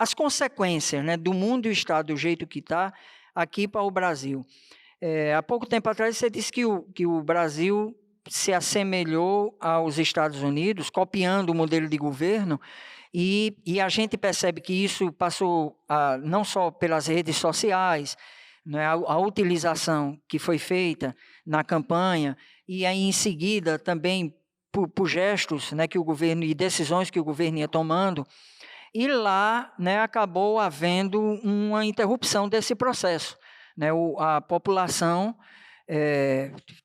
as consequências, né, do mundo e o Estado do jeito que está aqui para o Brasil. Há pouco tempo atrás você disse que o Brasil se assemelhou aos Estados Unidos, copiando o modelo de governo, e a gente percebe que isso passou não só pelas redes sociais, né, a utilização que foi feita na campanha, e aí em seguida também por gestos, né, que o governo e decisões que o governo ia tomando, e lá, né, acabou havendo uma interrupção desse processo, né, a população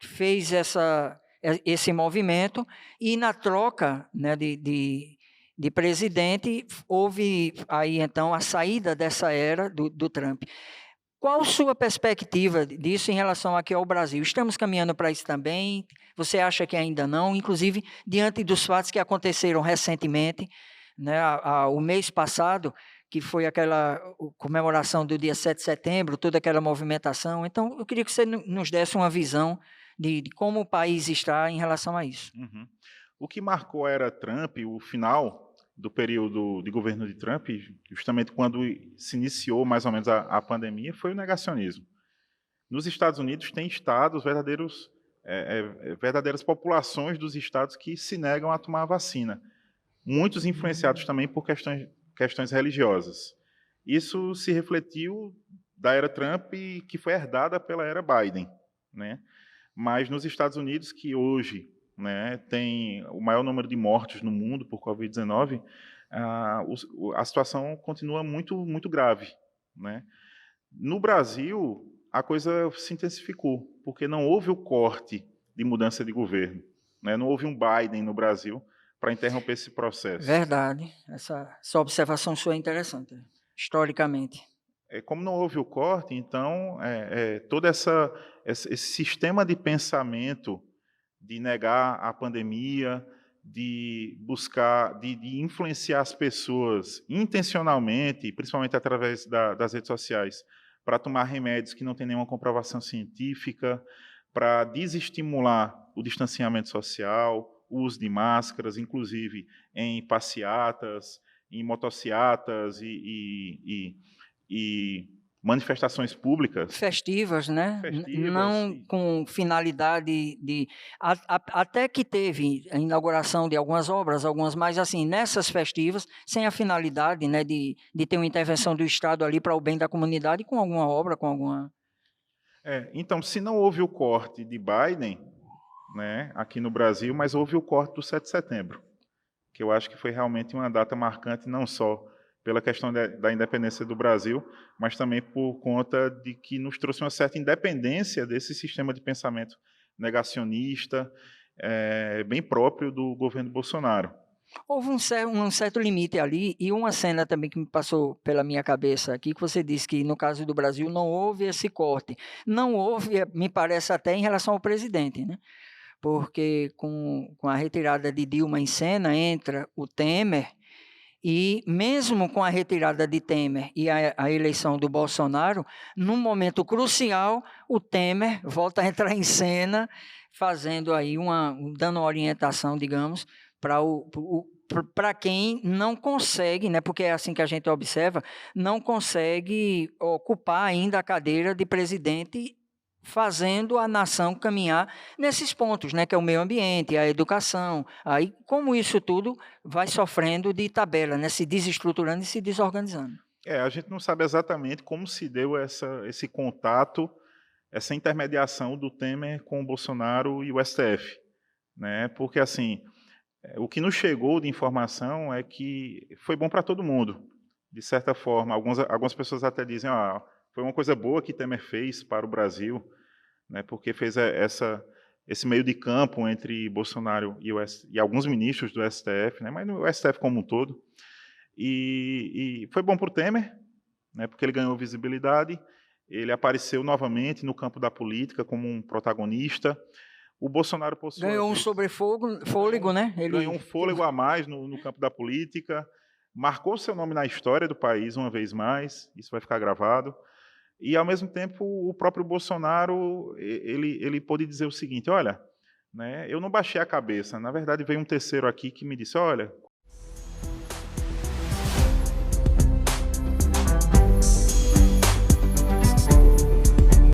fez esse movimento e na troca, né, de presidente houve aí então a saída dessa era do Trump. Qual sua perspectiva disso em relação aqui ao Brasil? Estamos caminhando para isso também? Você acha que ainda não? Inclusive, diante dos fatos que aconteceram recentemente, né, o mês passado, que foi aquela comemoração do dia 7 de setembro, toda aquela movimentação. Então, eu queria que você nos desse uma visão de como o país está em relação a isso. Uhum. O que marcou a era Trump, o final do período de governo de Trump, justamente quando se iniciou mais ou menos a pandemia, foi o negacionismo. Nos Estados Unidos tem estados, verdadeiras populações dos estados que se negam a tomar a vacina, muitos influenciados também por questões religiosas. Isso se refletiu da era Trump, que foi herdada pela era Biden, né? Mas nos Estados Unidos, que hoje, né, tem o maior número de mortes no mundo por Covid-19, a situação continua muito grave, né? No Brasil, a coisa se intensificou, porque não houve o corte de mudança de governo, né? Não houve um Biden no Brasil para interromper esse processo. Verdade. Essa observação sua é interessante, historicamente. Como não houve o corte, então, todo esse sistema de pensamento de negar a pandemia, de buscar, de influenciar as pessoas intencionalmente, principalmente através das redes sociais, para tomar remédios que não têm nenhuma comprovação científica, para desestimular o distanciamento social, o uso de máscaras, inclusive em passeatas, em motocicletas e manifestações públicas Festivas, né, festivas. não com finalidade até que teve a inauguração de algumas obras, algumas mais assim, nessas festivas, sem a finalidade, né, de ter uma intervenção do Estado ali para o bem da comunidade com alguma obra, com alguma. Então, se não houve o corte de Biden, né, aqui no Brasil, mas houve o corte do 7 de setembro, que eu acho que foi realmente uma data marcante, não só pela questão da independência do Brasil, mas também por conta de que nos trouxe uma certa independência desse sistema de pensamento negacionista, bem próprio do governo Bolsonaro. Houve um certo limite ali, e uma cena também que me passou pela minha cabeça aqui, que você disse que no caso do Brasil não houve esse corte. Não houve, me parece até em relação ao presidente, né? Porque com a retirada de Dilma em cena, entra o Temer, e mesmo com a retirada de Temer e a eleição do Bolsonaro, num momento crucial, o Temer volta a entrar em cena, fazendo aí dando uma orientação, digamos, para quem não consegue, né, porque é assim que a gente observa, não consegue ocupar ainda a cadeira de presidente, fazendo a nação caminhar nesses pontos, né, que é o meio ambiente, a educação. Aí, como isso tudo vai sofrendo de tabela, né, se desestruturando e se desorganizando. A gente não sabe exatamente como se deu esse contato, essa intermediação do Temer com o Bolsonaro e o STF, né? Porque assim, o que nos chegou de informação é que foi bom para todo mundo, de certa forma. Algumas pessoas até dizem, foi uma coisa boa que Temer fez para o Brasil, né? Porque fez esse meio de campo entre Bolsonaro e alguns ministros do STF, né? Mas no STF como um todo. E foi bom para o Temer, né, porque ele ganhou visibilidade, ele apareceu novamente no campo da política como um protagonista. O Bolsonaro, por sua Ganhou um vez, fôlego, né? ganhou um fôlego a mais no campo da política, marcou seu nome na história do país uma vez mais, isso vai ficar gravado. E, ao mesmo tempo, o próprio Bolsonaro, ele pôde dizer o seguinte, olha, né, eu não baixei a cabeça, na verdade veio um terceiro aqui que me disse, olha,